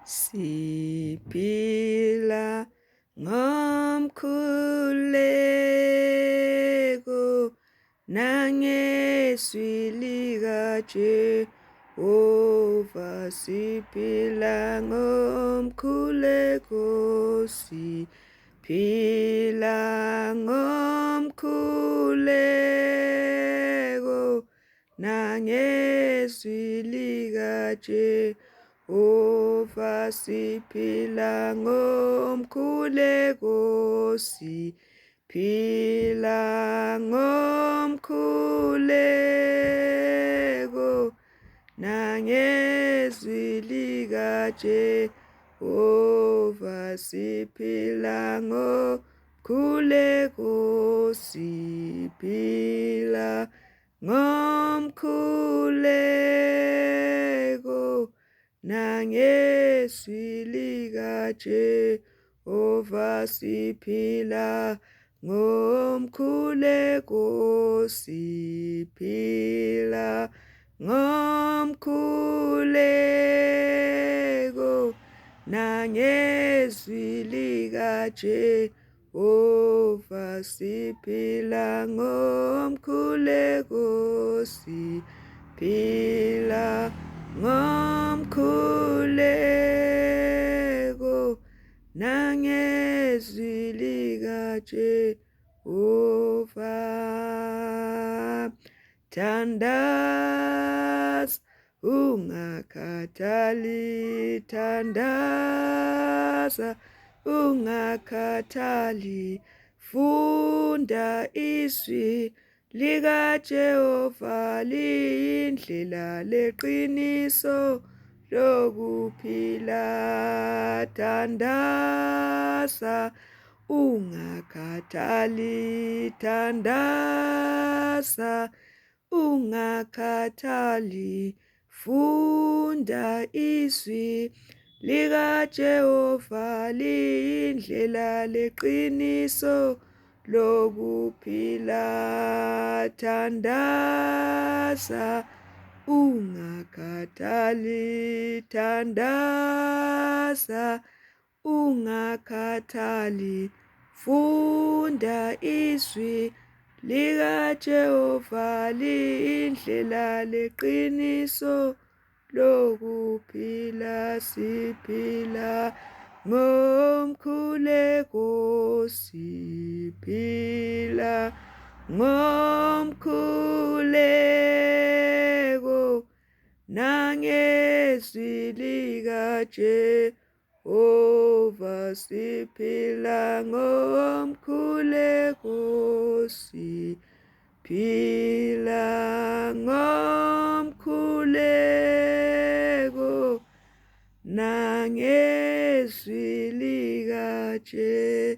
siphila ngomkhuleko nangeswi likaJehova, siphila ngomkhuleko, siphila ngomkhuleko nangeswi likaJehova, siphila ngomkhuleko, siphila ngomkhuleko nangeswi likaJehova, siphila ngomkhuleko, siphila ngomkhuleko nangeswi likaJehova, siphila ngomkhuleko, siphila ngomkhuleko nangeswi likaJehova, siphila ngomkhuleko, siphila ngomkhuleko nangeswi likaJehova. Thandaza ungakhathali, thandaza ungakhathali, funda izwi likaJehova liyindlela leqiniso lokuphila. Thandaza ungakhathali, thandaza ungakhathali, funda izwi likaJehova liyindlela leqiniso lokuphila. Thandaza ungakhathali, thandaza ungakhathali, funda izwi likaJehova liyindlela leqiniso lokuphila. Siphila ngomkhuleko, siphila ngomkhuleko nangeswi likaJehova, siphila ngomkhuleko, siphila ngomkhuleko nangeswi likaJehova.